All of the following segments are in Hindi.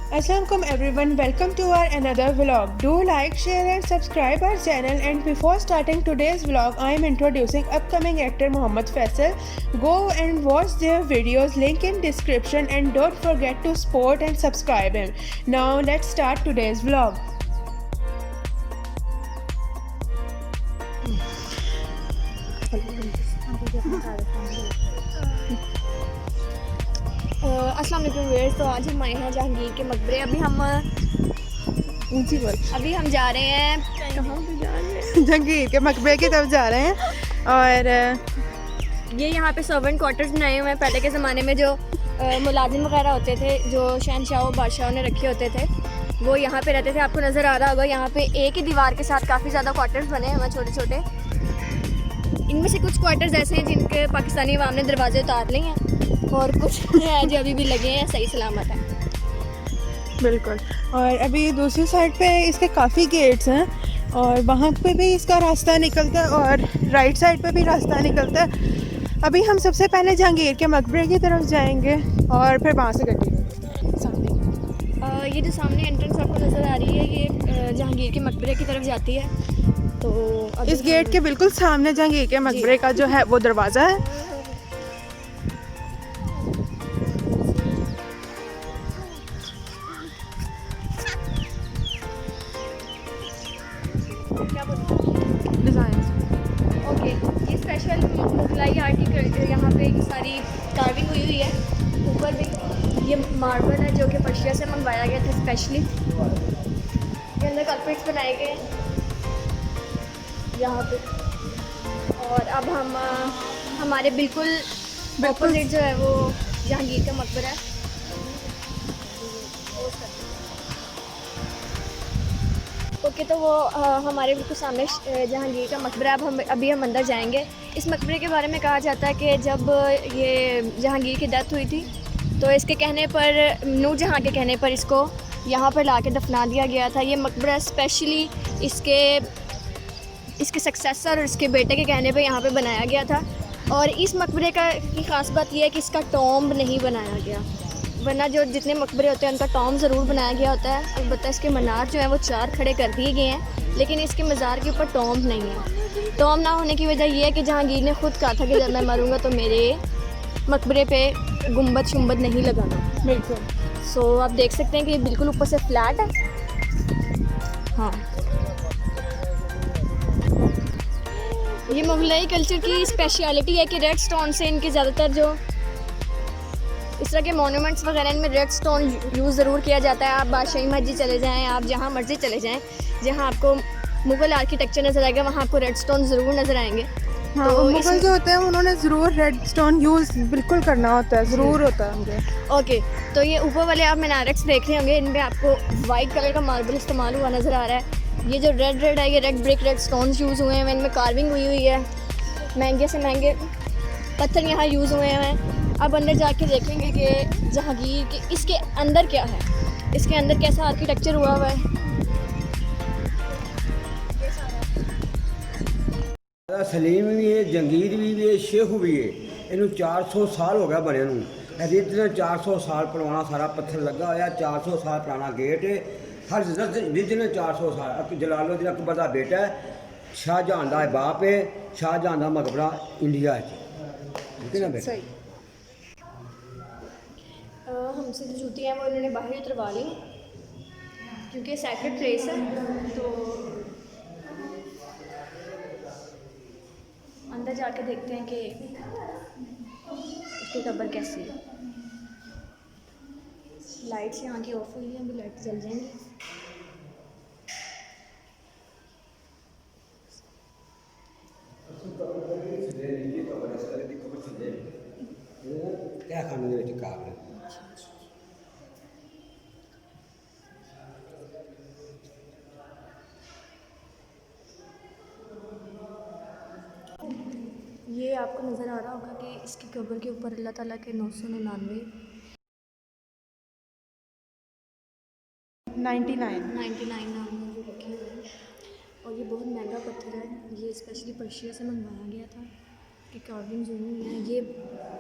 Assalamualaikum everyone, welcome to our another vlog. Do like, share and subscribe our channel, and before starting today's vlog I am introducing upcoming actor Mohammed Faisal. Go and watch their videos, link in description, and don't forget to support and subscribe him. Now let's start today's vlog. अस्सलाम वालेकुम व्यूअर्स। तो आज हम आए हैं जहांगीर के मकबरे। अभी हम जा रहे हैं, कहाँ पे जा रहे हैं? जहांगीर के मकबरे की तरफ जा रहे हैं। और ये यहाँ पे सर्वेंट क्वार्टर्स बनाए हुए हैं। पहले के ज़माने में जो मुलाजिम वगैरह होते थे, जो शहनशाह बादशाहों ने रखे होते थे, वो यहाँ पे रहते थे। आपको नज़र आ रहा होगा यहाँ पे एक ही दीवार के साथ काफ़ी ज़्यादा क्वार्टर्स बने हुए हैं, छोटे छोटे। इनमें से कुछ क्वार्टर्स ऐसे हैं जिनके पाकिस्तानी अवाम ने दरवाजे उतार लिए हैं, और कुछ हैं जो अभी भी लगे हैं, सही सलामत है। बिल्कुल। और अभी दूसरी साइड पे इसके काफ़ी गेट्स हैं, और वहाँ पे भी इसका रास्ता निकलता है, और राइट साइड पे भी रास्ता निकलता है। अभी हम सबसे पहले जहांगीर के मकबरे की तरफ जाएंगे, और फिर वहाँ से गड्डी सामने। ये जो सामने एंट्रेंस आपको नज़र आ रही है, ये जहांगीर के मकबरे की तरफ जाती है। तो इस गेट के बिल्कुल सामने जहांगीर के मकबरे का जो है वो दरवाज़ा है। ओके, ये स्पेशल मुगलाई आर्ट की यहाँ पे सारी कार्विंग हुई हुई है। ऊपर भी ये मार्बल है जो कि पर्शिया से मंगवाया गया था स्पेशली। ये अंदर कार्पेट्स बनाए गए हैं यहाँ पे। और अब हम हमारे बिल्कुल अपोजिट जो है वो जहांगीर का मकबरा है। ओके, तो वो हमारे बिल्कुल सामने जहांगीर का मकबरा। अब अभी हम अंदर जाएंगे। इस मकबरे के बारे में कहा जाता है कि जब ये जहांगीर की डेथ हुई थी, तो इसके कहने पर, नूरजहाँ के कहने पर, इसको यहाँ पर ला के दफना दिया गया था। ये मकबरा स्पेशली इसके सक्सेसर और इसके बेटे के कहने पे यहाँ पे बनाया गया था। और इस मकबरे की ख़ास बात यह है कि इसका टॉम्ब नहीं बनाया गया, वरना जो जितने मकबरे होते हैं उनका टॉम्ब ज़रूर बनाया गया होता है। अलबत्ता इसके मनार जो है वो 4 खड़े कर दिए गए हैं, लेकिन इसके मज़ार के ऊपर टॉम्ब नहीं है। टॉम्ब ना होने की वजह यह है कि जहांगीर ने खुद कहा था कि जब मैं मरूँगा तो मेरे मकबरे पे गुंबद शुंबद नहीं लगाना। बिल्कुल। सो आप देख सकते हैं कि ये बिल्कुल ऊपर से फ्लैट है। हाँ, ये मुगलाई कल्चर की स्पेशलिटी है कि रेड स्टोन से इनके ज़्यादातर जो इस तरह के मोनूमेंट्स वगैरह, इनमें रेड स्टोन यूज़ ज़रूर किया जाता है। आप बादशाही मस्जिद चले जाएँ, आप जहाँ मर्जी चले जाएँ, जहाँ आपको मुग़ल आर्किटेक्चर नज़र आएगा, वहाँ आपको रेड स्टोन ज़रूर नज़र आएंगे। हाँ, तो मुगल जो होते हैं उन्होंने ज़रूर रेड स्टोन यूज़ बिल्कुल करना होता है, ज़रूर होता है उनके। ओके, तो ये ऊपर वाले आप मीनारेट्स देख रहे होंगे, इनमें आपको वाइट कलर का मार्बल इस्तेमाल हुआ नज़र आ रहा है। ये जो रेड है, ये red brick, red stones use हुए हैं, इनमें कार्विंग हुई हुई है। महंगे से महंगे पत्थर यहाँ यूज़ हुए हैं। अब अंदर जाके देखेंगे कि जहांगीर के इसके अंदर क्या है, इसके अंदर कैसा आर्किटेक्चर हुआ हुआ है। सलीम भी है, जहांगीर भी है, शेख भी है। इनू 400 साल हो गया बने नू। इतना 400 साल पुराना सारा पत्थर लगा होया, 400 साल पुराना गेट है। हर रिजन 400 साल। जलालुद्दीन अकबर का बेटा है, शाहजहां का बाप है, शाहजहां का मकबरा इंडिया है। ठीक है ना बेटा? हमसे जो जूतियाँ हैं वो इन्होंने बाहर ही उतरवा ली, क्योंकि सैक्रेड प्लेस है। तो अंदर जाके देखते हैं कि इसकी कब्र कैसी है। लाइट्स यहाँ की ऑफ हुई है, अभी लाइट जल जाएंगी। क्या खाने के काबल ये आपको नज़र आ रहा होगा कि इसकी कब्र के ऊपर अल्लाह ताला के 999 99 नाम जो रखे हुए हैं। और ये बहुत महंगा पत्थर है, ये स्पेशली पर्शिया से मंगवाया गया था कि कार्विंग जो हुई है, ये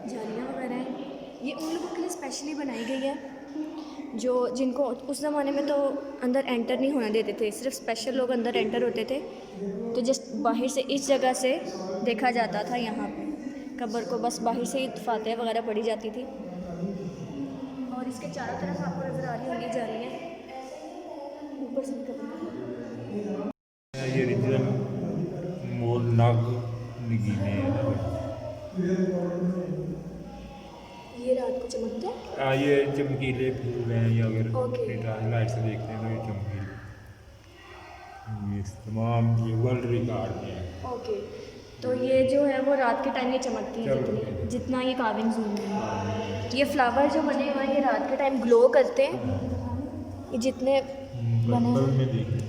जालियाँ वगैरह हैं, ये उन लोगों के लिए स्पेशली बनाई गई है जो जिनको उस ज़माने में तो अंदर एंटर नहीं होने देते थे, सिर्फ स्पेशल लोग अंदर एंटर होते थे। तो जस्ट बाहर से इस जगह से देखा जाता था, यहाँ पे कब्र को बस बाहर से ही फातिहा वगैरह पढ़ी जाती थी। और इसके चारों तरफ आपको नज़र आ रही होंगी जालियाँ, ऊपर से कब्र। ये रिजन मोल नाग नगीने ये रात को चमकते हैं। ये चमकीले फूल हैं, या अगर ओके। लाइट से देखते हैं तो ये चमकीले, ये तमाम ये वर्ल्ड रिकॉर्ड में है। ओके, तो ये जो है वो रात के टाइम ये चमकती है चमकती जितनी है। जितना ये कार्विंग्स होंगी। तो ये फ्लावर जो बने हुए हैं ये रात के टाइम ग्लो करते हैं, ये जितने बने पर्पल हैं में देखते हैं।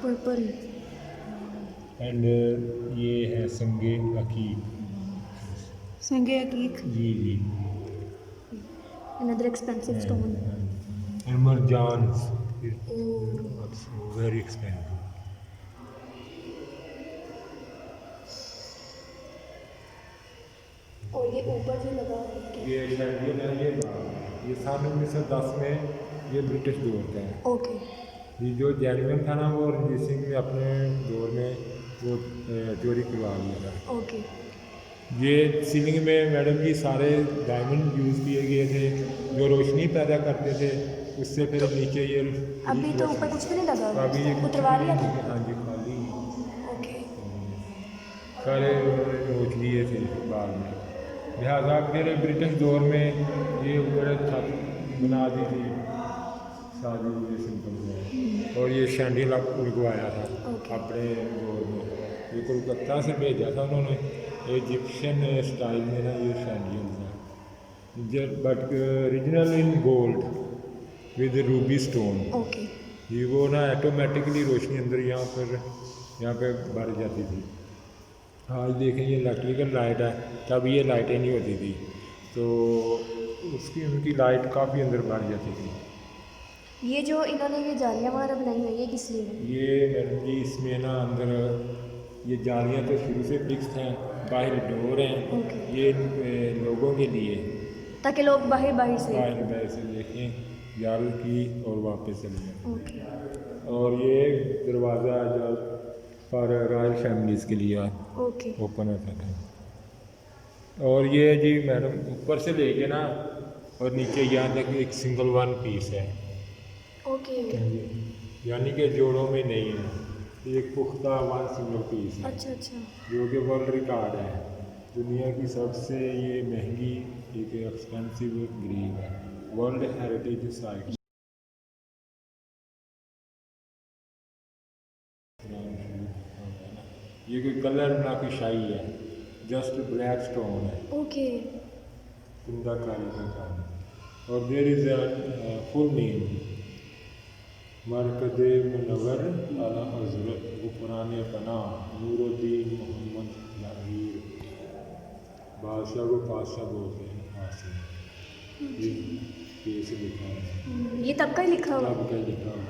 पर्पल। एंड ये है संगे अकीब। संगे अकीक। जी जी। Another expensive stone. एमरजान्स वेरी एक्सपेंसिव। और ये ऊपर जो लगा है ये शैंडियल है, ये सन 1910 में ये ब्रिटिश दौर का है। ओके। ये जो जेन्युइन था ना वो रणजीत सिंह ने अपने दौर में वो चोरी करवा लिया था। ओके। ये सीलिंग में मैडम जी सारे डायमंड यूज़ किए गए थे जो रोशनी पैदा करते थे, उससे फिर नीचे ये अभी तो ऊपर कुछ भी नहीं लगा हुआ, अभी ये उतरवा लिया था। हाँ जी खाली ओके। सारे नोच लिए थे बाद में। लिहाजा फिर ब्रिटिश दौर में ये बड़े छत बना दी थी सारी ये सिंपल में, और ये शैंडिल लगवाया था अपने दौर में। ये कोलकाता से भेजा था उन्होंने, इजिप्शियन स्टाइल में ना ये शैंडिल था, but original in gold with Ruby stone. Okay. ये वो ना ऑटोमेटिकली रोशनी अंदर यहाँ पे भर जाती थी। आज देखें ये इलेक्ट्रिकल लाइट है, तब ये लाइटें नहीं होती थी, तो उनकी लाइट काफ़ी अंदर भर जाती थी। ये जो इन्होंने ये जालियाँ वगैरह बनाई हुई है किस लिए? ये मैडम जी इसमें ना अंदर ये जालियाँ तो शुरू से फिक्स हैं, बाहर डोर हैं, ये लोगों के लिए, ताकि लोग बाहर बाहर से। बाहर से देखें जाल की और वापस चले जाएं। ओके। और ये दरवाज़ा जो फॉर रॉयल फैमिलीज़ के लिए ओके। ओपन होता था। और ये जी मैडम ऊपर से लेके ना और नीचे यहाँ तक एक सिंगल वन पीस है। ओके। यानी कि जोड़ों में नहीं है, एक पुख्ता वन सिंगल पीस है। अच्छा अच्छा। जो कि वर्ल्ड रिकॉर्ड है, दुनिया की सबसे ये महंगी एक एक्सपेंसिव ग्रीव है, वर्ल्ड हेरिटेज साइट। ये कोई कलर ना कोई शाही है, जस्ट ब्लैक स्टोन है, ओके। कुंदा कारी का काम। और there is a full name मरकज़ मुनव्वर आला हज़रत गुफ़रान पना नूरुद्दीन मोहम्मद जहांगीर। बादशाह को पातशाह बोलते हैं फारसी। ये केस लिखा है, ये तब का ही लिखा हुआ? तब का लिखा हुआ है।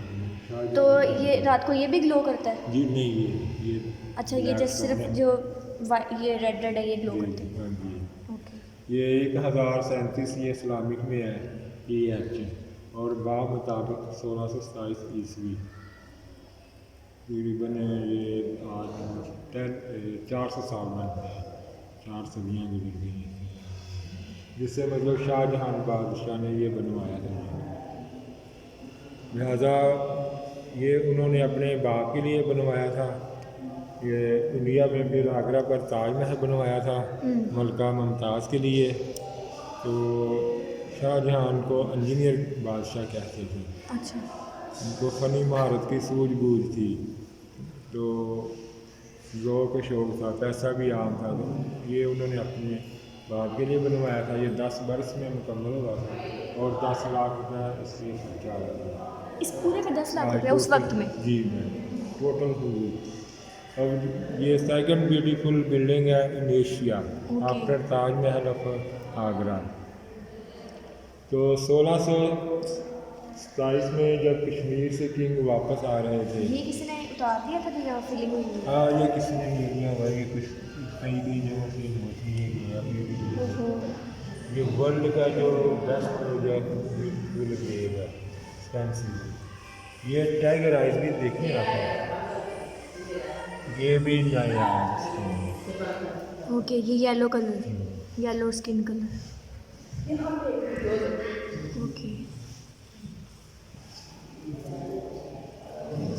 तो ये रात को ये भी ग्लो करता है? जी नहीं, ये अच्छा, ये black जस्ट stone सिर्फ है। जो ये रेड रेड है ये ग्लो जी, करते हैं? हाँ जी। ओके। ये 1037 ये इस्लामिक में है ये एक्ट, और मुताबिक 1627 ईस्वी तकरीबन ये आज 400 साल बनते हैं, 4 सदियाँ गुजर गई हैं, जिससे मतलब शाहजहां बादशाह ने ये बनवाया था। लिहाजा ये उन्होंने अपने बाप के लिए बनवाया था। ये इंडिया में फिर आगरा पर ताजमहल बनवाया था मलका मुमताज़ के लिए। तो शाहजहां को इंजीनियर बादशाह कहते थे। अच्छा। उनको फ़नी महारत की सूझबूझ थी, तो ज़ौक़ शौक़ था, पैसा भी आम था, तो ये उन्होंने अपने बाप के लिए बनवाया था। ये 10 बरस में मुकम्मल हुआ था और 10 लाख रुपया इससे खर्चा आया था। इस पूरे का 10 लाख रुपया उस वक्त में? जी मैम, टोटल हुई। अब ये सेकंड ब्यूटीफुल बिल्डिंग है in Asia after Taj Mahal of Agra. तो 1627 में जब कश्मीर से किंग वापस आ रहे थे, ये किसी ने उतार दिया था जो यहाँ फिलिंग हुई है? हाँ ये किसी ने नहीं दिया हुआ, ये कुछ कई जगहों से नोट लिए गए। ये वर्ल्ड का जो बेस्ट प्रोजेक्ट लगेगा पेंसिल, ये टाइगर आइज भी देखने आता है, ये भी नया है। ओके, ये yellow colour, yellow skin colour. Okay,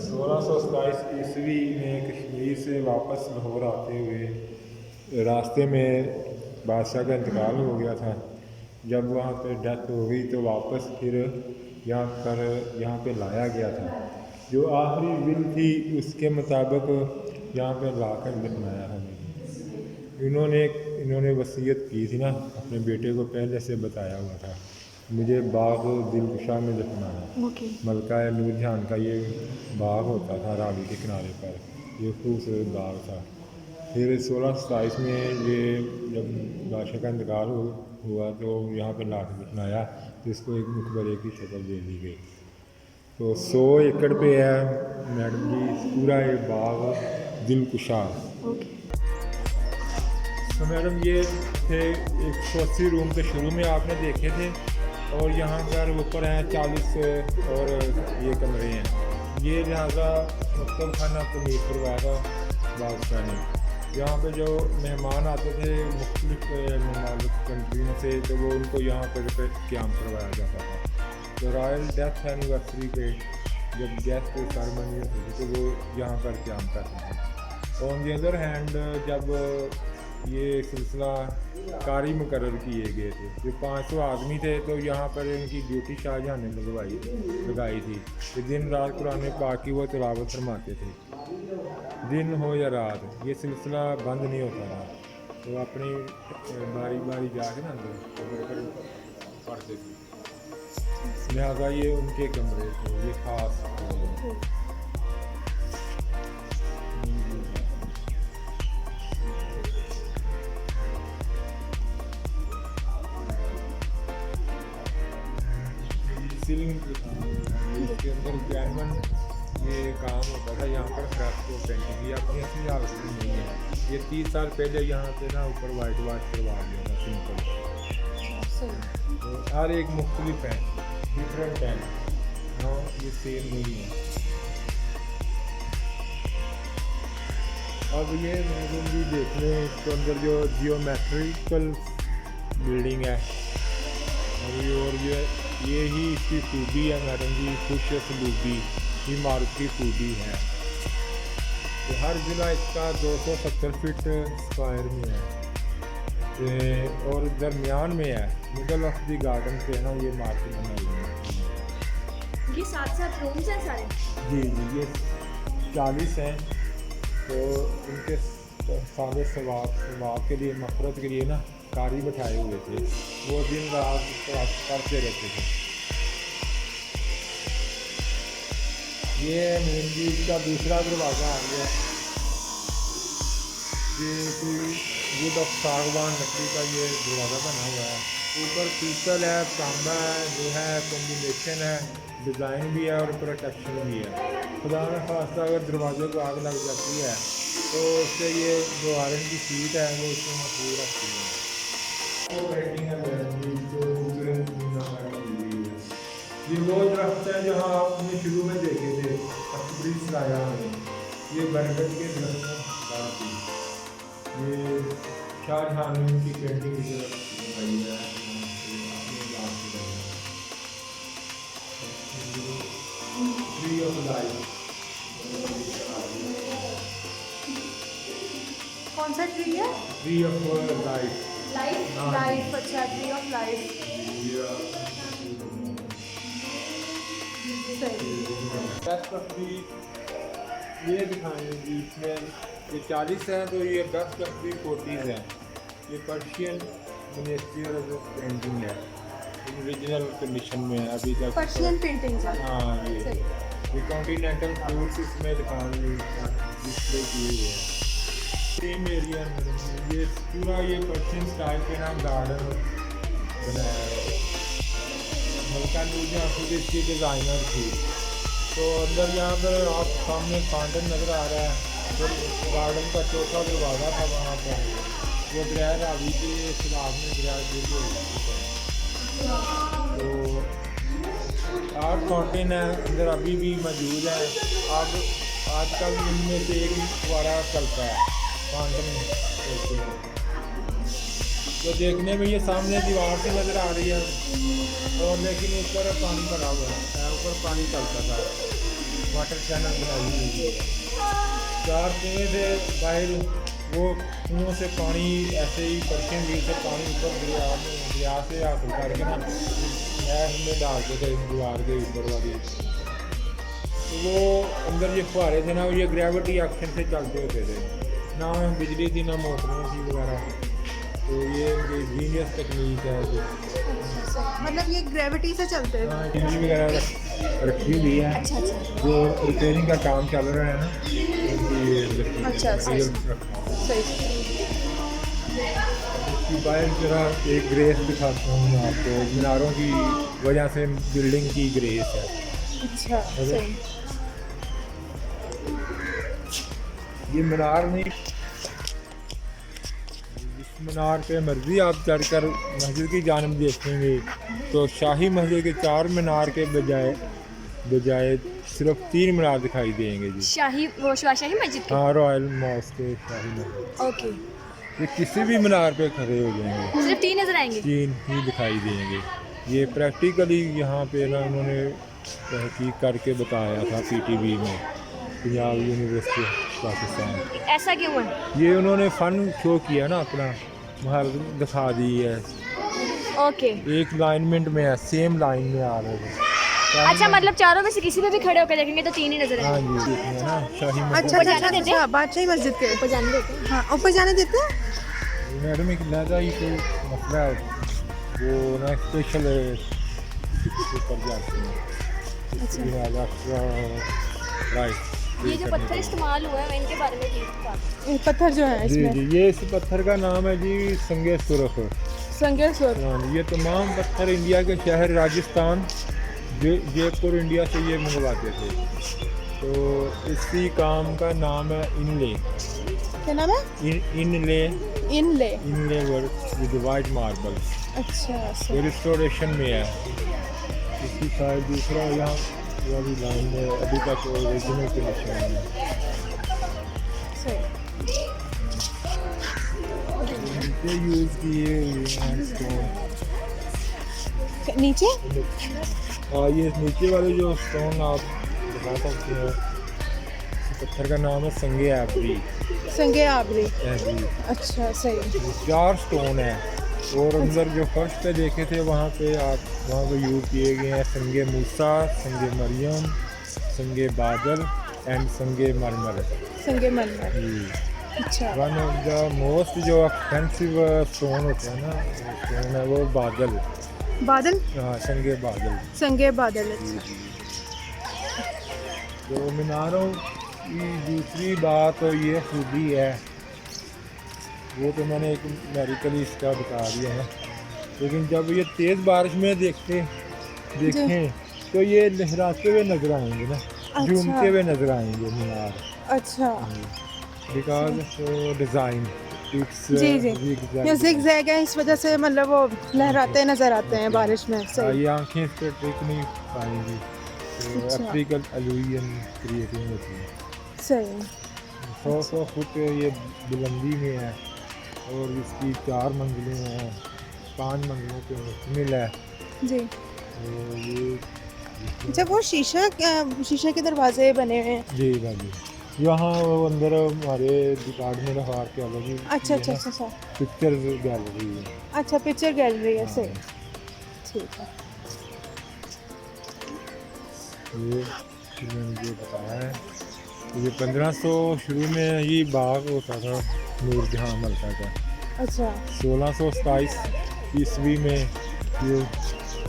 1627 ईस्वी में कश्मीर से वापस लाहौर आते हुए रास्ते में बादशाह का इंतकाल हो गया था। जब वहाँ पे डेथ हो गई तो वापस फिर यहाँ पे लाया गया था। जो आखिरी विल थी उसके मुताबिक यहाँ पे लाकर दफनाया हमें। इन्होंने वसीयत की थी ना, अपने बेटे को पहले से बताया हुआ था, मुझे बाग दिलकुशा में दफनाना। ओके, मलका नूरजहान का ये बाग होता था रावी के किनारे पर, ये खूबसूरत बाग था। फिर 1627 में ये जब बादशाह का इंतकाल हुआ तो यहाँ पे लाकर दफनाया, तो इसको एक मकबरे की शक्ल दे दी गई। तो 100 एकड़ पे है मैडम जी पूरा ये बाग दिलकुशा। ओके। तो मैडम ये थे 180 रूम तो शुरू में आपने देखे थे, और यहाँ पर ऊपर हैं 40 और ये कमरे हैं। ये लिहाजा मतलब खाना तमीर करवाया था बादशाह ने। यहाँ पे जो मेहमान आते थे मुख्तलिफ ममालिक कंट्रियों से, तो वो उनको यहाँ पर क़याम करवाया जाता था। तो रॉयल डेथ एनिवर्सरी पे जब गेस्ट सेरेमनी होती थी तो वो यहाँ पर क़याम करते थे। ऑन दी अदर हैंड जब ये सिलसिला कारी मुकर्रर किए गए थे, जो 500 आदमी थे, तो यहाँ पर इनकी ड्यूटी शाहजहाँ ने लगाई थी कि दिन रात कुरान पाक की वो तिलावत फरमाते थे, दिन हो या रात, ये सिलसिला बंद नहीं होता था। तो अपनी बारी बारी जाके ना अंदर पढ़ते थे। लिहाजा ये उनके कमरे थे, ये खास सीलिंग इसके अंदर जैनवन ये काम होता था। यहाँ पर फ्रेस्को पेंटिंग ये अपनी असली हालत में नहीं है। ये 30 साल पहले यहाँ पे ना ऊपर वाइट वाश करवा दिया था सिंपल। तो हर एक मुख्तलिफ है, डिफरेंट है, नो ये सेम नहीं है। अब ये मैडम भी देख लें, इसके अंदर जो जियोमेट्रिकल बिल्डिंग है और ये ही इसकी खूबी है मैडम जी, खुश सलूकी इमारत की खूबी है। तो हर ज़िला इसका 270 फीट स्क्वायर में है और दरमियान में है, मिडल ऑफ द गार्डन पे ना ये मार्केट बनाई है। ये 7 रूम्स हैं सारे? जी, ये 40 हैं। तो इनके सारे सवाब के लिए, मफरत के लिए ना कारी बैठाए हुए थे, वो दिन रात करते रहते थे। ये मेन गेट का दूसरा दरवाज़ा आ गया, ये वुड ऑफ सागवान लकड़ी का ये दरवाज़ा बना हुआ है। ऊपर पीतल है, तांबा है, जो है कॉम्बिनेशन है, डिज़ाइन भी है और प्रोटेक्शन भी है। खुदा न खास्ता अगर दरवाजे को आग लग जाती है तो उससे ये जो आयरन की सीट है वो उसमें महफूज रखती है। ये वो दरख्त है जहाँ आपने शुरू में देखे थे अकबरी सराया में, ये बरगद के दरख्त थी। ये शाहजहाँ ने उनकी पेंटिंग की तरफ लगाई है। ट्री ऑफ लाइफ, कौन सा ट्री है? Tree of life, life. अच्छा, ट्री ऑफ लाइफ। ये दिखाएंगे इसमें ये 40 हैं, तो ये बेस्ट ऑफ दी 40s हैं। ये पर्शियन मिनिएचर पेंटिंग है, ओरिजिनल कंडीशन में है अभी तक। पर्शियन पेंटिंग्स हैं। हाँ, ये कॉन्टिनेंटल फ्रूट्स इसमें डिस्प्ले किए हुए हैं। सेम एरिया में ये पूरा ये पर्शियन स्टाइल पे ना गार्डन बनाया है। मलका नूरजहां खुद इसकी डिज़ाइनर थी। तो अंदर यहाँ पर आप सामने फाउंटेन नज़र आ रहा है, तो गार्डन का चौथा दरवाज़ा था वहाँ पर, वो दरिया रावी के खिलाफ में दरिया गिर गई। तो 8 फाउंटेन है अंदर अभी भी मौजूद है। अब आजकल इनमें से एक फुवारा चलता है फाउंटेन। तो देखने में ये सामने दीवार से नज़र आ रही है, और लेकिन ऊपर पानी भरा हुआ है, ऊपर पानी चलता था, वाटर चैनल बनाई हुई है। 4 कुएँ थे बाहर, वो कुओं से पानी ऐसे ही बरखें भी से पानी ऊपर दरिया से हासिल करके ना नहर में डालते थे दीवार के ऊपर वाली। तो वो अंदर ये फुहारे थे ना, ये ग्रेविटी एक्शन से चलते होते थे, ना बिजली थी ना मोटरें थी वगैरह। तो ये जीनियस टेक्निक है जो मतलब ये ग्रेविटी से चलते हैं। हाँ, टीवी वगैरह रखी हुई है। अच्छा अच्छा जो रिपेयरिंग का काम चल रहा है ना, अच्छा, सही। सही। इसकी बाहर जरा एक ग्रेस दिखाता हूँ आपको, मीनारों की वजह से बिल्डिंग की ग्रेस है। अच्छा, सही। ये मीनार नहीं, इस मीनार पे मर्जी आप चढ़कर मस्जिद की जानब देखेंगे तो शाही मस्जिद के 4 मीनार के बजाय सिर्फ 3 मीनार दिखाई देंगे जी। शाही मस्जिद के। हाँ, रॉयल मॉस्क के शाही मस्जिद। ओके, ये किसी भी मीनार पे खड़े हो जाएंगे, सिर्फ 3 नजर आएंगे। 3 ही दिखाई देंगे। ये प्रैक्टिकली यहाँ पे ना उन्होंने तहकीक करके बताया था PTV में, पंजाब यूनिवर्सिटी पाकिस्तान। ऐसा क्यों है? ये उन्होंने फ़न शो किया ना, अपना महारत दिखा दी है। ओके, एक लाइनमेंट में है, सेम लाइन में आ रहे हैं। अच्छा, मतलब चारों में से किसी पे भी खड़े होकर देखेंगे तो 3 ही नजर हाँ आएंगे। जी, देखिए ना शाही अच्छा मस्जिद। अच्छा अच्छा अच्छा, बादशाही मस्जिद के ऊपर जाने देते हैं। हाँ, ऊपर जाने देते हैं। मैडम एक लहदा ही कोई मसला है, वो ना स्पेशल ऊपर जाते हैं। राइट, ये जो पत्थर इस्तेमाल हुआ है, मैं इनके बारे में ठीक था। ये पत्थर जो है जी इसमें जी, ये इस पत्थर का नाम है जी संगे सुरख। संगेश्वर। ये तमाम पत्थर इंडिया के शहर राजस्थान जयपुर इंडिया से ये मंगवाते थे। तो इसी काम का नाम है इनले। क्या नाम है? Inlay inlay. Work with white marble. अच्छा, ये रिस्टोरेशन में है। इसकी शायद दूसरा यहाँ वाली लाइन में अभी तक ओरिजिनल कंडीशन है। सही। नीचे यूज़ किए स्टोन, नीचे और ये नीचे वाले जो स्टोन आप दिखा सकते हैं, पत्थर का नाम है संगे आबरी। संगे आबरी। आबरी। अच्छा, सही। 4 स्टोन है, और अंदर जो फर्श पे देखे थे वहाँ पे यूज़ किए गए हैं संगे मूसा, संगे मरियम, संगे बादल एंड संगे मरमर। संगे मरमर। अच्छा। वन ऑफ द मोस्ट जो एक्सपेंसिव स्टोन होते हैं ना, स्टोन है वो बादल। हाँ, संगे बादल। संगे बादल। अच्छा। तो मीनारों की दूसरी बात तो ये खूबी है, वो तो मैंने एक मेडिकली इसका बता दिया है, लेकिन जब ये तेज़ बारिश में देखें तो ये लहराते हुए नजर आएंगे ना, झूमते हुए नजर आएंगे मीनार। अच्छा। बिकॉज डिज़ाइन जी जी, ये zigzag है, इस वजह से मतलब वो लहराते नजर आते हैं बारिश में। सही। ये आंखें इस पर टिक नहीं पाएंगी, तो ऑप्टिकल इल्यूजन क्रिएटिंग होती है। सही। 100 फुट ये बुलंदी में है, और इसकी 4 मंजिलें हैं, 5 मंजिलों पे मुश्तमिल है। जी। तो ये जब वो शीशे के दरवाजे बने हुए हैं। जी भाई, यहाँ वो अंदर हमारे डिपार्टमेंट ऑफ आर्ट के अलग ही अच्छा अच्छा अच्छा। पिक्चर गैलरी है। अच्छा, पिक्चर गैलरी है। सही, ठीक है। ये मुझे बताया है, ये 1500 शुरू में ही बाग होता था नूरजहां मलका का। अच्छा। 1627 ईस्वी में ये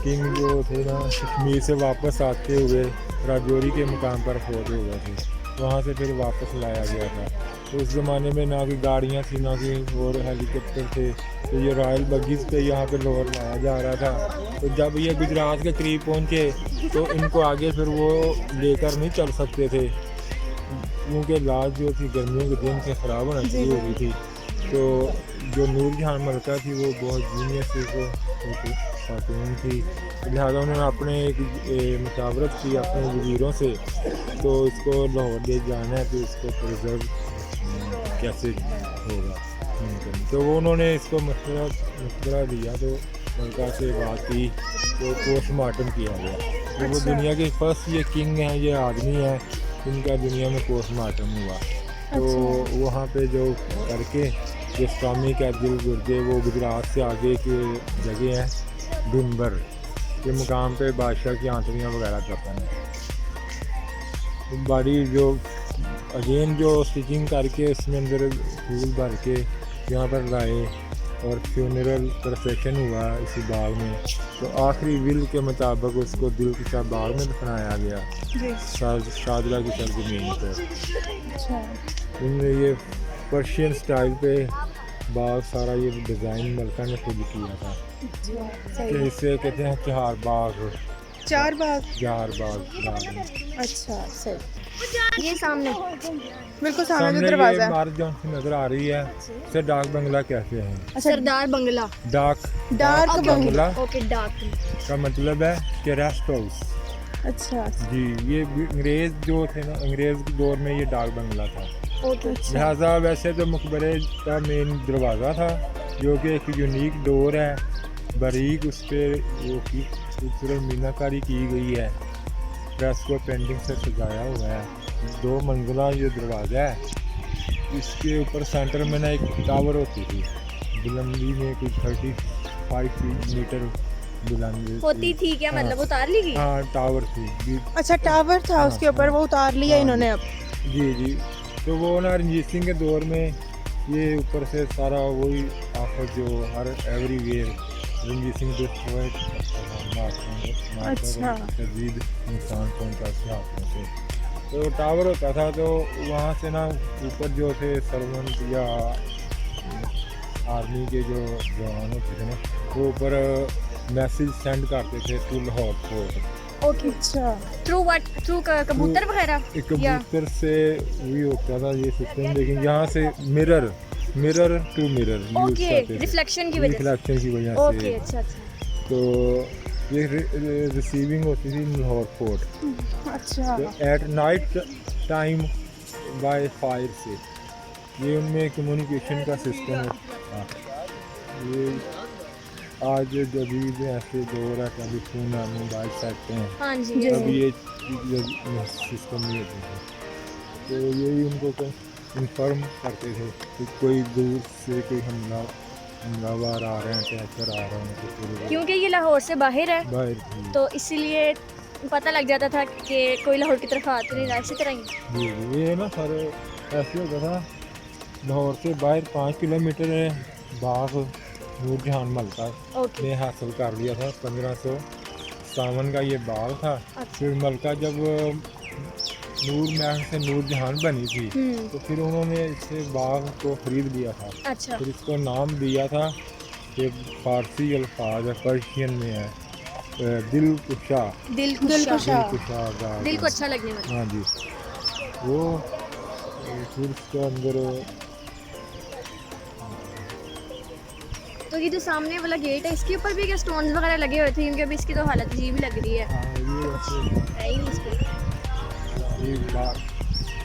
किंग जो थे ना, कश्मीर से वापस आते हुए राजौरी के मुकाम पर फौत हो गए थे, वहाँ से फिर वापस लाया गया था। तो उस ज़माने में ना कोई गाड़ियाँ थी, ना कोई और हेलीकॉप्टर थे, तो ये रॉयल बगीज़ पे यहाँ पे लोअर लाया जा रहा था। तो जब ये गुजरात के करीब पहुँचे तो इनको आगे फिर वो लेकर नहीं चल सकते थे, क्योंकि लाश जो थी गर्मियों के दिन से ख़राब होना शुरू हो गई थी। तो जो नूरजहां मलका थी वो बहुत जीनियस एक खातून थी, लिहाजा उन्होंने अपने एक मुशावरत की अपने वज़ीरों से, तो इसको लाहौर ले जाना है तो इसको प्रिजर्व कैसे होगा। तो वो उन्होंने इसको मशवरा दिया, तो मलका से बात की तो पोस्टमार्टम किया गया। तो वो दुनिया के फर्स्ट ये किंग हैं, ये आदमी है जिनका दुनिया में पोस्टमार्टम हुआ। तो वहाँ पे जो करके जो इस्लामी कैदिल गुर्दे वो गुजरात से आगे के जगह हैं दिनभर के मुकाम पे बादशाह की आंतरियाँ वगैरह करते हैं। बड़ी जो अगेन जो स्टिचिंग करके उसमें अंदर फूल भर के यहाँ पर लाए और फ्यूनरल प्रोसेशन हुआ इसी बाग में। तो आखिरी विल के मुताबिक उसको दिल के साथ बाग में दफनाया गया शादला की सरजमीन पर। इनमें ये पर्शियन स्टाइल पे बाग सारा ये डिज़ाइन मलका ने खुद किया था। तो इसे कहते हैं चार बाग। अच्छा सही। ये सामने बिल्कुल सामने जो दरवाजा है, इमारत जो नजर आ रही है इसे डाक बंगला कहते हैं। सरदार बंगला, डार्क बंगला। ओके, डार्क का मतलब है कि रेस्ट हाउस। अच्छा जी, ये अंग्रेज़ जो थे ना, अंग्रेज़ के दौर में ये डाक बंगला था। ओके। लिहाजा वैसे तो मकबरे का मेन दरवाज़ा था जो कि एक यूनिक डोर है, बारीक उस पर वो की खूबसूरत मीनाकारी की गई है, फ्रेस्को पेंटिंग से सजाया हुआ है। 2 मंजिला ये दरवाज़ा है, इसके ऊपर सेंटर में ना एक टावर होती थी, बुलंदी में कुछ 35 मीटर बुलंदी होती थी क्या? मतलब उतार ली गई? हाँ, टावर थी जी। अच्छा टावर था उसके ऊपर, वो उतार लिया इन्होंने अब। जी। तो वो ना रंजीत सिंह के दौर में ये ऊपर से सारा वही आफत जो हर एवरीवेयर रंजीत सिंह अच्छा। शदीद नुकसान पहुँचा से हाथों से। तो टावर होता था, तो वहाँ से ना ऊपर जो थे सर्वेंट या आर्मी के जो जवान होते थे ना, वो ऊपर मैसेज सेंड करते थे टू लाहौर फोर्ट। ओके। अच्छा थ्रू व्हाट? थ्रू कबूतर वगैरह? कबूतर से भी होता था ये सिस्टम, लेकिन यहाँ से मिरर टू मिरर यूज करते थे रिफ्लेक्शन की वजह से। ओके, से। अच्छा। तो ये रिसीविंग होती थी लाहौर फोर्ट। अच्छा। तो at night time by fire से ये उनमें कम्युनिकेशन का सिस्टम था। ये आज जदीद ऐसे दौर है, टेलीफोन है, मोबाइल सेट हैं, हाँ जी। तब ये सिस्टम नहीं होते थे। तो यही उनको इन्फॉर्म करते थे कि कोई दूर से कोई हमलावर आ रहे हैं, अटैकर आ रहे हैं। तो क्योंकि ये लाहौर से बाहर है, बाहर थी। तो इसीलिए पता लग जाता था कि कोई लाहौर की तरफ आ तो नहीं रहा। इसी तरह ही जी, ये ना सर ऐसे होता था, लाहौर से बाहर 5 किलोमीटर है बाग नूरजहां मलका ने हासिल कर लिया था। 1557 का ये बाग था। फिर मलका जब नूर महल से नूरजहां बनी थी, तो फिर उन्होंने इसे बाग को खरीद लिया था। अच्छा। फिर इसको नाम दिया था कि फारसी अल्फाज है, पर्शियन में है दिलकुशा दिल को अच्छा लगने वाला। हाँ जी। वो फिर उसके अंदर तो ये जो सामने वाला गेट है, इसके ऊपर भी क्या स्टोन्स वगैरह लगे हुए थे? क्योंकि अभी इसकी तो हालत अजीब ही लग रही है। है ही नहीं इस पे।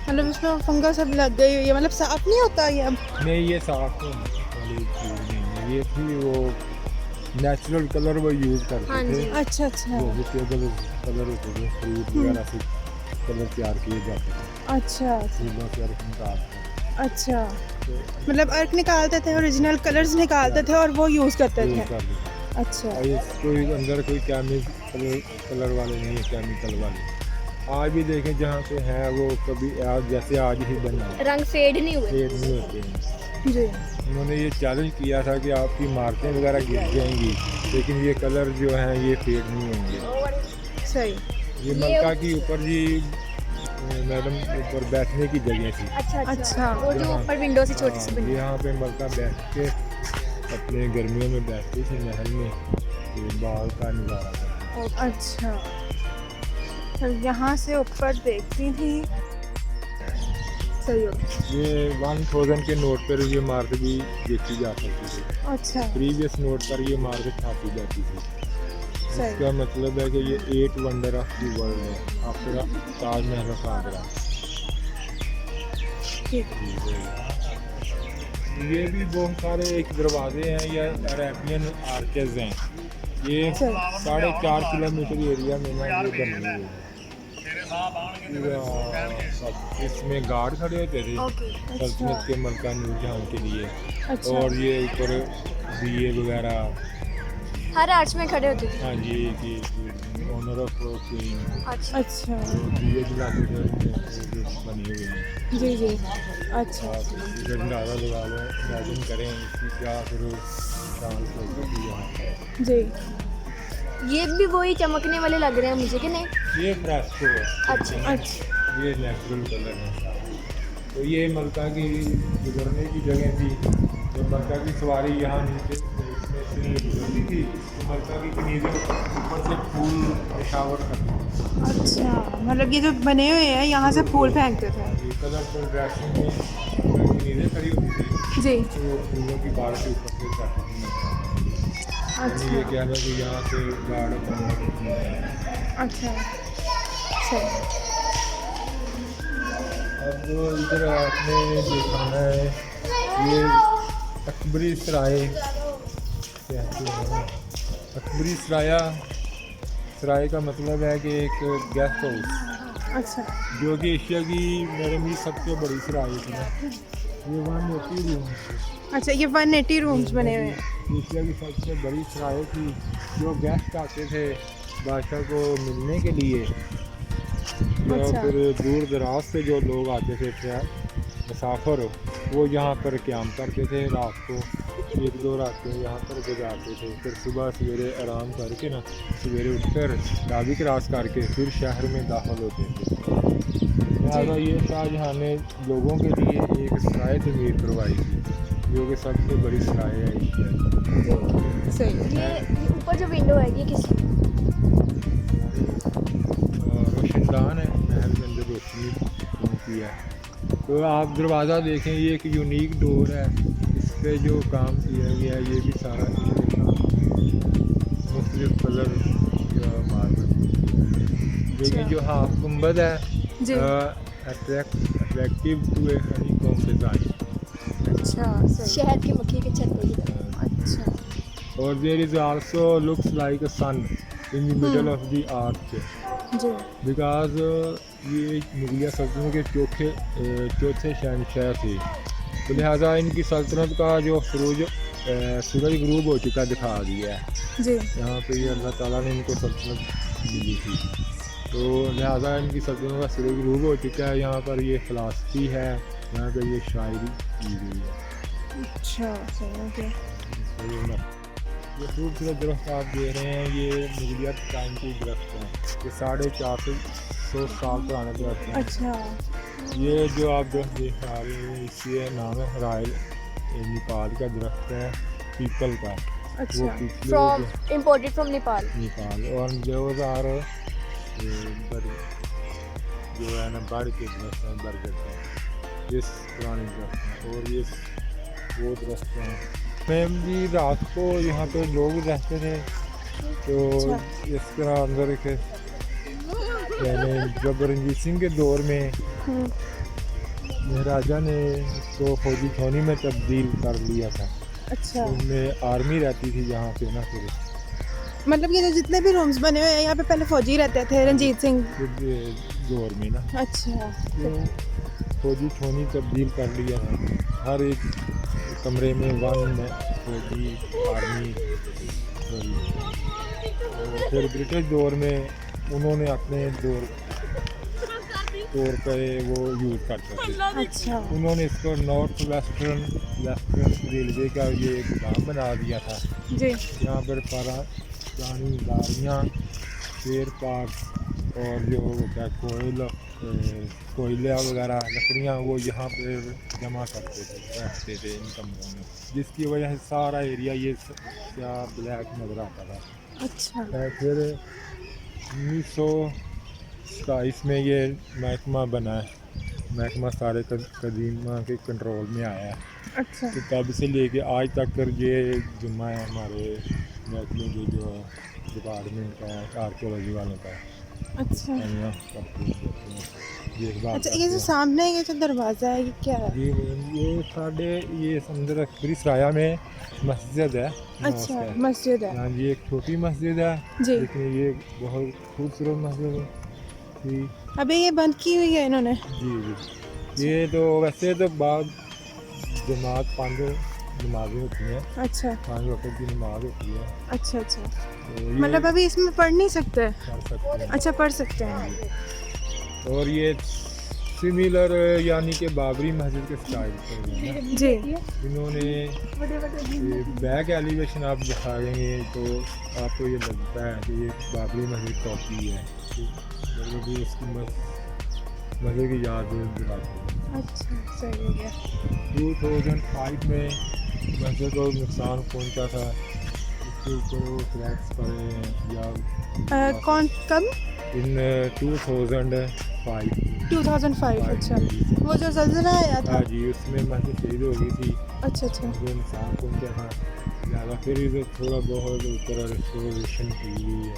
मतलब इसमें फंगस सब लग गई हुई है, मतलब साफ नहीं होता ये अब? नहीं, ये साफ वाली चीज़ नहीं है, ये थी वो नेचुरल कलर वो यूज़ करते हाँ थे। जी। अच्छा वेजिटेबल कलर होते थे, फ्रूट वगैरह से कलर तैयार किए जाते थे। अच्छा फूलों से अर्क निकालते थे। अच्छा, मतलब अर्क निकालते थे, ओरिजिनल कलर्स निकालते थे और वो यूज़ करते थे। अच्छा। और ये कोई अंदर कोई कलर वाले नहीं है, केमिकल वाले। आज भी देखें जहाँ पे है वो कभी आज जैसे आज ही बना है, रंग फेड नहीं हुए। फेड नहीं होते हैं। जी। उन्होंने ये चैलेंज किया था कि आपकी इमारतें वगैरह गिर जाएंगी, लेकिन ये कलर जो हैं ये फेड नहीं होंगे। सही। ये मलका की ऊपर जी मैडम ऊपर बैठने की जगह थी। अच्छा। वो जो ऊपर विंडो से छोटी सी बनी। यहाँ पे मलका बैठ के अपने गर्मियों में बैठती थी महल में, ये बाग का नज़ारा था। अच्छा, तो यहाँ से ऊपर देखती थी। सही हो। ये 1000 के नोट पर ये मार्क भी देखी जा सकती थी। अच्छा प्रीवियस नोट पर ये मार्क छापी जाती थी। सही। इसका मतलब है कि ये 8 वंडर ऑफ द वर्ल्ड है आफ्टर ताजमहल ऑफ आगरा। ठीक। ये भी बहुत सारे एक दरवाजे हैं, ये अरेबियन आर्चेज हैं। ये चल। 4.5 किलोमीटर एरिया में ना ये बने हुए हैं। पूरा सब इसमें गार्ड खड़े होते थे ओके। सल्तनत के मलका नूरजहां के लिए। अच्छा। और ये ऊपर दिए वगैरह, हर आर्च में खड़े होते थे। हाँ जी, कि ऑनर ऑफ क्वीन अच्छा अच्छा दिए जलाते थे उसमें, वो बने हुए हैं। जी जी। अच्छा आप इधर अंदाज़ा लगा लो, इमेजिन करें इसकी क्या फिर शान हो सकती है यहाँ पर। जी। ये भी वही चमकने वाले लग रहे हैं मुझे कि नहीं? ये फ्रेस्को है, अच्छा अच्छा ये नेचुरल कलर है। तो ये मलका की गुजरने की जगह थी। जब मलका की सवारी यहाँ नीचे इसमें से गुजरती थी तो मलका की कनीज़ें ऊपर से फूल निशावर करती थी। अच्छा, मतलब ये जो बने हुए हैं यहाँ से फूल फेंकते थे। ये कलरफुल ड्रेसिंग में कनीज़ें खड़ी होती थी जी। तो वो फूलों की बारिश ऊपर से जाती थी मलका। अच्छा ये क्या है कि यहाँ से गार्ड अपना अच्छा सही। अब इधर आपने दिखाना है ये अकबरी सराय। अकबरी सराय का मतलब है कि एक गेस्ट हाउस, अच्छा जो कि एशिया की मेरे में सबसे बड़ी सराय थी ना। ये 180 रूम, अच्छा, ये 180 रूम्स बने हुए हैं। एशिया की सबसे बड़ी सराय थी। जो गेस्ट आते थे बादशाह को मिलने के लिए, या अच्छा। फिर दूर दराज से जो लोग आते थे मुसाफिर, वो यहाँ पर क़याम करते थे। रात को 1-2 रातें यहाँ पर गुजारते थे। फिर सुबह सवेरे आराम करके ना, सवेरे उठकर लाबी क्रॉस करके फिर शहर में दाखिल होते थे। लिहाजा ये शाहजहाँ ने लोगों के लिए एक सराय तमीर करवाई थी, जो कि सबसे बड़ी सराय है एशिया की। सही। ये ऊपर जो विंडो है ये किस? रोशनदान है, महल के अंदर रोशनी पहुँचती है। तो आप दरवाज़ा देखें, ये एक यूनिक डोर है। इस पर जो काम किया गया है ये भी सारा मुख्तलिफ कलर मार्बल। लेकिन जो हाफ गुंबद है जी। Attractive to a honeycomb design. अच्छा सही। शहद की मक्खी के छत्ते की तरह। अच्छा और there is also looks like a sun in the middle of the arch, जी। बिकॉज ये मुगलिया सल्तनत के चौथे शहंशाह थे। तो लिहाजा इनकी सल्तनत का जो सूरज गुरूब हो चुका दिखा दिया है। जी। यहाँ पे ये अल्लाह ताला ने इनको सल्तनत मिली थी, तो लिहाजा इनकी सल्तनत का सूरज गुरूब हो चुका है। यहाँ पर ये फ़िलासफ़ी है, यहाँ पर ये शायरी की गई है। अच्छा सही। ओके। ये खूबसूरत दरख्त आप देख रहे हैं, ये मुगलिया टाइम की दरख्त हैं। ये 450 साल पुराना दरख्त है। अच्छा ये जो आप दरख्त देख आ रहे हैं इसके नाम है रायल, नेपाल का दरख्त है पीपल का। वो अच्छा। पिछले from imported from Nepal. Nepal और देवदार जो है ना बाढ़ के दरख्त हैं, बरगद हैं, ये पुराने दरख्त हैं। और ये वो दरख्त हैं। मैम जी रात को यहाँ पे लोग रहते थे, तो इस तरह अंदर के यानी जब रंजीत सिंह के दौर में महाराजा ने इसको फौजी छावनी में तब्दील कर लिया था। अच्छा, उसमें आर्मी रहती थी यहाँ पे ना, फिर मतलब ये जो जितने भी रूम्स बने हुए हैं यहाँ पे पहले फौजी रहते थे रंजीत सिंह। फिर दौर में ना अच्छा तो फौजी छावनी तब्दील कर लिया था। हर एक कमरे में 1 फौजी आर्मी। फिर ब्रिटिश दौर में उन्होंने अपने तौर पे वो यूज़ करते थे। अच्छा उन्होंने इसको नॉर्थ वेस्टर्न रेलवे का ये एक नाम बना दिया था। जी। यहाँ पर पुरानी गाड़ियाँ, स्पेयर पार्ट्स और जो होता है कोयला वगैरह लकड़ियाँ, वो यहाँ पर जमा करते थे, रखते थे इन कमरों में, जिसकी वजह से सारा एरिया ये क्या ब्लैक नज़र आता था। अच्छा फिर 1927 में ये महकमा बना है महकमा सारे कदीमा के कंट्रोल में आया है। अच्छा तो तब से लेके आज तक कर ये जुम्मा है हमारे महकमे के जो डिपार्टमेंट का है, आर्कियोलॉजी वालों का है। अच्छा हम यहाँ करते हैं, देखभाल अच्छा, करते ये जो हैं। सामने ये जो दरवाज़ा है ये क्या है? जी ये साढ़े ये अंदर अखबरी सराया में मस्जिद है। अच्छा मॉस्क है। मस्जिद है। हाँ जी एक छोटी मस्जिद है जी। लेकिन ये बहुत खूबसूरत मस्जिद है जी। अभी ये बंद की हुई है इन्होंने। जी ये तो वैसे तो बाद जमात 5 नमाज़ें होती हैं, अच्छा 5 वक्त की नमाज होती है। अच्छा अच्छा, तो ये मतलब अभी इसमें पढ़ नहीं सकते? कर सकते हैं। अच्छा पढ़ सकते हैं। और ये सिमिलर यानी कि बाबरी मस्जिद के स्टाइल पर है ना। जी इन्होंने ये बैक एलिवेशन आप दिखाएंगे तो आपको ये लगता है कि ये बाबरी मस्जिद कॉपी है, मतलब कि उसकी मस्जिद की याद दिलाती है। अच्छा सही हो गया। 2005 में मस्जिद को नुकसान पहुंचा था, उसके ऊपर वो क्रैक्स पड़े हैं या कौन कब? इन 2005 2005। अच्छा वो जो ज़ल्ज़ला आया था। हाँ जी उसमें मस्जिद शहीद हो गई थी, अच्छा अच्छा उसको नुकसान पहुंचा था, ज़्यादा फिर इधर थोड़ा बहुत ऊपर रेस्टोरेशन की हुई है,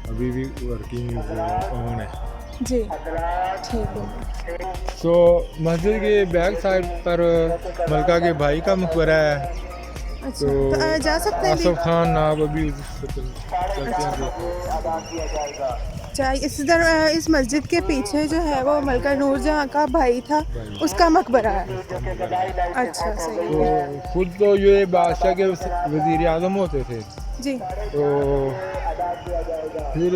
अभी भी वर्किंग ऑन है। जी ठीक है। तो मस्जिद के बैक साइड पर मलका के भाई का मकबरा है। अच्छा तो तो जा सकते हैं आसफ अभी? खान नाब अभी चलते हैं। अच्छा इस मस्जिद के पीछे जो है वो मलका नूरजहाँ का भाई था, उसका मकबरा है। अच्छा सही है। तो खुद तो ये बादशाह के वज़ीर आज़म होते थे, जी तो फिर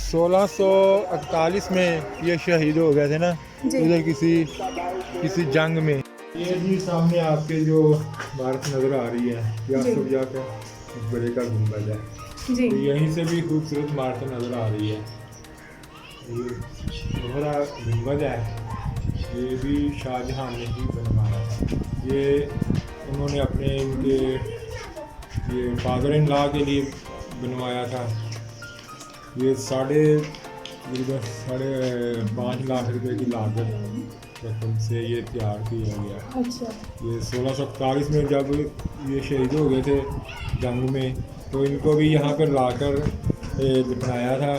1648 में ये शहीद हो गए थे ना जी। इधर किसी जंग में। ये जी सामने आपके जो इमारत नज़र आ रही है यासूफ जा का बड़े का गुंबद है, जी तो यहीं से भी खूबसूरत इमारत नज़र आ रही है। ये दोहरा गुंबद है, ये भी शाहजहां ने ही बनवाया था। ये उन्होंने अपने इनके ये फादर इन लॉ के लिए बनवाया था। ये साढ़े 5.5 लाख रुपए की लागत रकम से ये तैयार किया गया। अच्छा ये 1647 में जब ये शहीद हो गए थे जंग में, तो इनको भी यहाँ पर लाकर दफनाया था।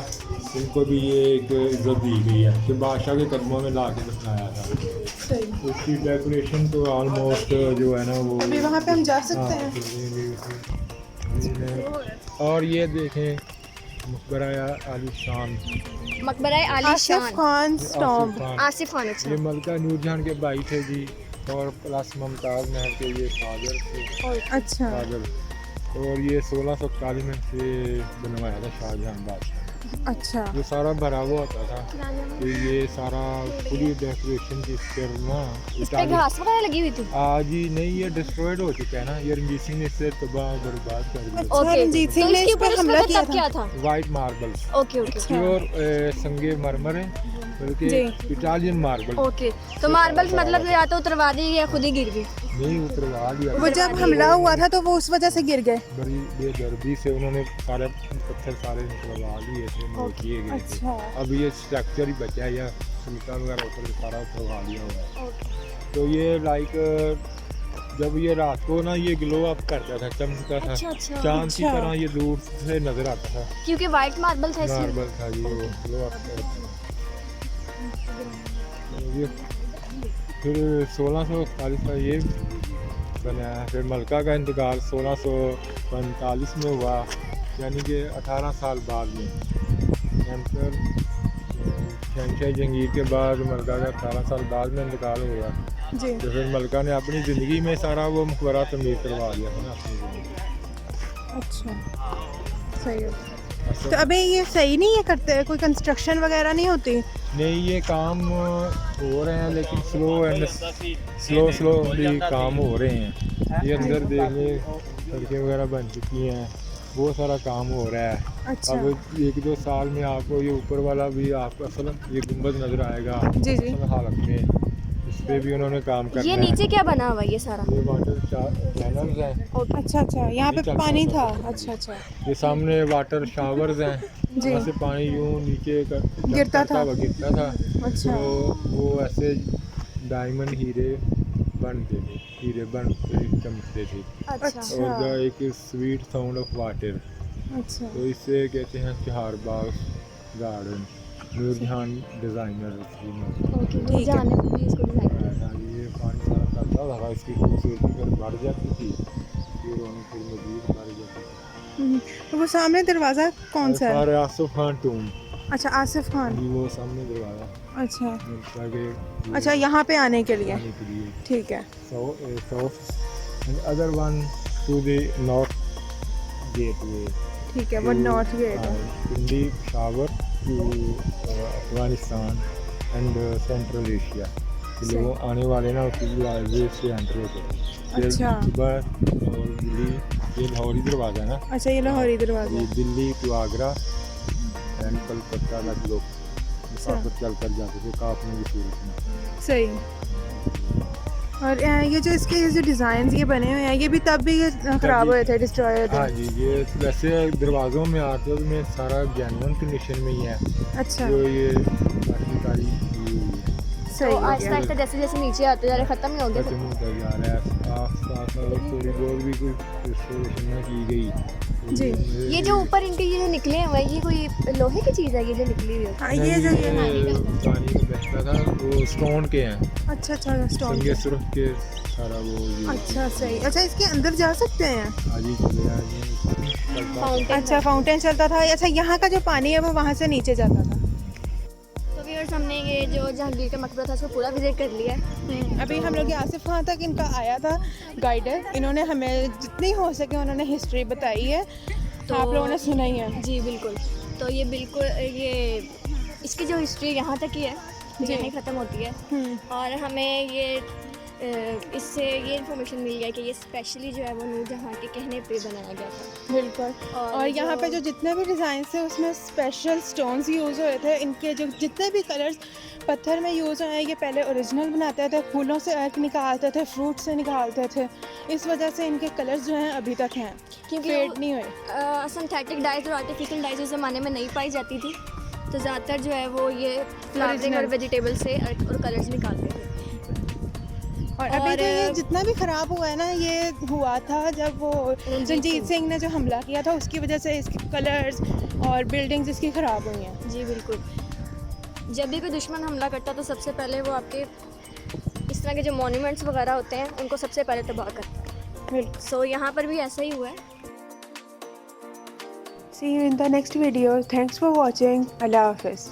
इनको भी ये एक इज्जत दी गई है कि बादशाह के कदमों में ला के दफनाया था। सही। उसकी डेकोरेशन तो ऑलमोस्ट जो है ना वो अभी वहाँ पे हम जा सकते हाँ, हैं? और ये देखें मकबरा आलीशान मकबरा आसिफ आलीशान खान आसिफ टॉम्ब। खान। आसिफ खान। अच्छा ये मलका नूरजहां के भाई थे जी, और प्लस मुमताज़ महल के ये फादर थे अच्छा फादर। और ये 1641 में से बनवाया था शाहजहां बादशाह। अच्छा ये सारा भरा हुआ होता था, तो ये सारा पूरी डेकोरेशन की करना इस पे घास वगैरह लगी हुई थी। आज ही नहीं, ये डिस्ट्रॉयड हो चुका है ना, ये रंजीत सिंह ने इससे तबाह बर्बाद कर दिया। अच्छा, ओके रंजीत सिंह तो ने इसके इस पे ऊपर हमला किया तब क्या था? White marbles, okay okay pure संगे मरमर है, बल्कि जी। Italian marble okay. तो मार्बल मतलब या तो उतरवा दी या खुद ही गिर गई? नहीं उतरवा दिया। वो जब हमला हुआ था तो वो उस वजह से गिर गए। बड़ी बेदर्दी से उन्होंने सारे पत्थर सारे निकलवा लिए थे, वो किए गए थे। अच्छा अब ये स्ट्रक्चर ही बचा है, या सिल्का वगैरह ऊपर सारा उतरवा दिया हुआ है। तो ये लाइक जब ये रात को ना ये ग्लो अप करता था, चमकता था, अच्छा अच्छा चांद की अच्छा। तरह ये दूर से नजर आता था। क्योंकि वाइट मार्बल था इसलिए। मार्बल था जी, वो ग्लो अप करता। ये फिर 1641 का ये बनाया। फिर मलका का इंतकाल 1645 में हुआ, यानी कि 18 साल बाद में। एम्पर शहंशाह जहांगीर के बाद मलका का 18 साल बाद में इंतकाल हुआ। जी तो फिर मलका ने अपनी ज़िंदगी में सारा वो मकबरा तमीर करवा लिया था ना अपनी ज़िंदगी। अच्छा सही है। तो अभी ये सही नहीं है करते, कोई कंस्ट्रक्शन वगैरह नहीं होती? नहीं ये काम हो रहे हैं, लेकिन स्लोली काम हो रहे हैं। ये अंदर देखने सड़कें वगैरह बन चुकी हैं, वो सारा काम हो रहा है। अच्छा अब 1-2 साल में आपको ये ऊपर वाला भी आपको असल ये गुंबद नज़र आएगा जी जी असल हालत में। पे भी उन्होंने काम करना ये है। नीचे क्या बना हुआ है ये सारा? ये वाटर चैनल्स हैं, अच्छा अच्छा, यहाँ पे चलता पानी था। रहता है। अच्छा अच्छा, ये सामने वाटर शावर्स हैं, जी। वहाँ से पानी यूँ नीचे गिरता था। गिरता था। अच्छा। तो वो ऐसे डायमंड हीरे बनते थे, हीरे बनते चमकते थे। अच्छा। और द एक स्वीट साउंड ऑफ वाटर, अच्छा तो इसे कहते हैं चहारबाग गार्डन। नूरजहान डिज़ाइनर ओके, ठीक है। जाने भी इसको डिजाइन ये पानी सारा करता था, इसकी खूबसूरती फिर बढ़ जाती थी, फिर रौनक फिर मजीद बढ़ जाती थी। तो वो सामने दरवाज़ा कौन सा है? फॉर आसिफ खान टूम, अच्छा, आसिफ खान। ये वो सामने दरवाजा अच्छा मिलता है अच्छा, यहाँ पे आने के लिए। आने के लिए। ठीक है। So and other one to the north gateway. ठीक है, वो नॉर्थ गेट है। Pindi Peshawar to Afghanistan and central Asia. सही। लोग आने वाले ना उसकी हाईवे से एंटर होते हैं। फिर अच्छा। सुबह और दिल्ली, ये लाहौरी दरवाज़ा है ना, अच्छा, ये लाहौरी दरवाज़ा। ये दिल्ली टू आगरा एंड कलकत्ता तक लोग मुसाफिर चल कर जाते थे काफने की सूरत में। सही। और ये जो इसके जो डिज़ाइन ये बने हुए हैं, ये भी तब भी ख़राब हुए थे, डिस्ट्रॉय हुए हाँ थे। जी, ये वैसे दरवाज़ों में आर्टवर्क में सारा जेन्युइन कंडीशन में ही है, अच्छा, जो ये आखिरकारी की हुई है। सही तो हो आहिस्ता गया। आहिस्ता जैसे जैसे नीचे आते जा रहे खत्म ही हो गया खत्म होता जा रहा है। आस-पास अगर थोड़ी बहुत भी कोई रिस्टोरेशन ना की गई तो जी। ये जो ऊपर इनके ये जो निकले हुए हैं, ये कोई लोहे की चीज़ है ये जो निकली हुई है? हाँ, ये जो ये पानी में बहता था वो स्टोन के हैं, अच्छा अच्छा, स्टोन। संगे सुरख के सारा वो ये अच्छा सही। अच्छा, इसके अंदर जा सकते हैं? आज ही चले आए फाउंटेन अच्छा, फाउंटेन चलता था। अच्छा, यहाँ का जो पानी है वो वहाँ से नीचे जाता था। तो व्यूअर्स, हमने ये जो जहांगीर का मकबरा था उसको पूरा विजिट कर लिया है। अभी हम लोग आसिफ खान तक इनका आया था गाइडर, इन्होंने हमें जितनी हो सके उन्होंने हिस्ट्री बताई है, तो आप लोगों ने सुना ही है। जी बिल्कुल। तो ये बिल्कुल ये इसकी जो हिस्ट्री यहाँ तक ही है, जी। यहीं ख़त्म होती है। और हमें ये इससे ये इन्फॉर्मेशन मिल गया कि ये स्पेशली जो है वो नूरजहां के कहने पे बनाया गया था। बिल्कुल। और यहाँ पे जो जितने भी डिज़ाइन थे उसमें स्पेशल स्टोन्स यूज़ हुए थे। इनके जो जितने भी कलर्स पत्थर में यूज़ हुए हैं, ये पहले ओरिजिनल बनाते थे, फूलों से अर्क निकालते थे, फ्रूट से निकालते थे। इस वजह से इनके कलर्स जो हैं अभी तक हैं, क्योंकि फेड नहीं हुए। सिंथेटिक डाइज और आर्टिफिशियल डाइज उस ज़माने में नहीं पाई जाती थी, तो ज़्यादातर जो है वो ये फ्लावरिंग और Original। वेजिटेबल से अर्क और कलर्स निकालते थे। और अभी और तो ये जितना भी ख़राब हुआ है ना, ये हुआ था जब वो रंजीत सिंह ने जो हमला किया था, उसकी वजह से इसके कलर्स और बिल्डिंग्स इसकी ख़राब हुई हैं। जी बिल्कुल। जब भी कोई दुश्मन हमला करता तो सबसे पहले वो आपके इस तरह के जो मॉन्यूमेंट्स वगैरह होते हैं उनको सबसे पहले तबाह करता है। बिल्कुल। सो यहाँ पर भी ऐसा ही हुआ है। See you in the next video. Thanks for watching. Allah Hafiz.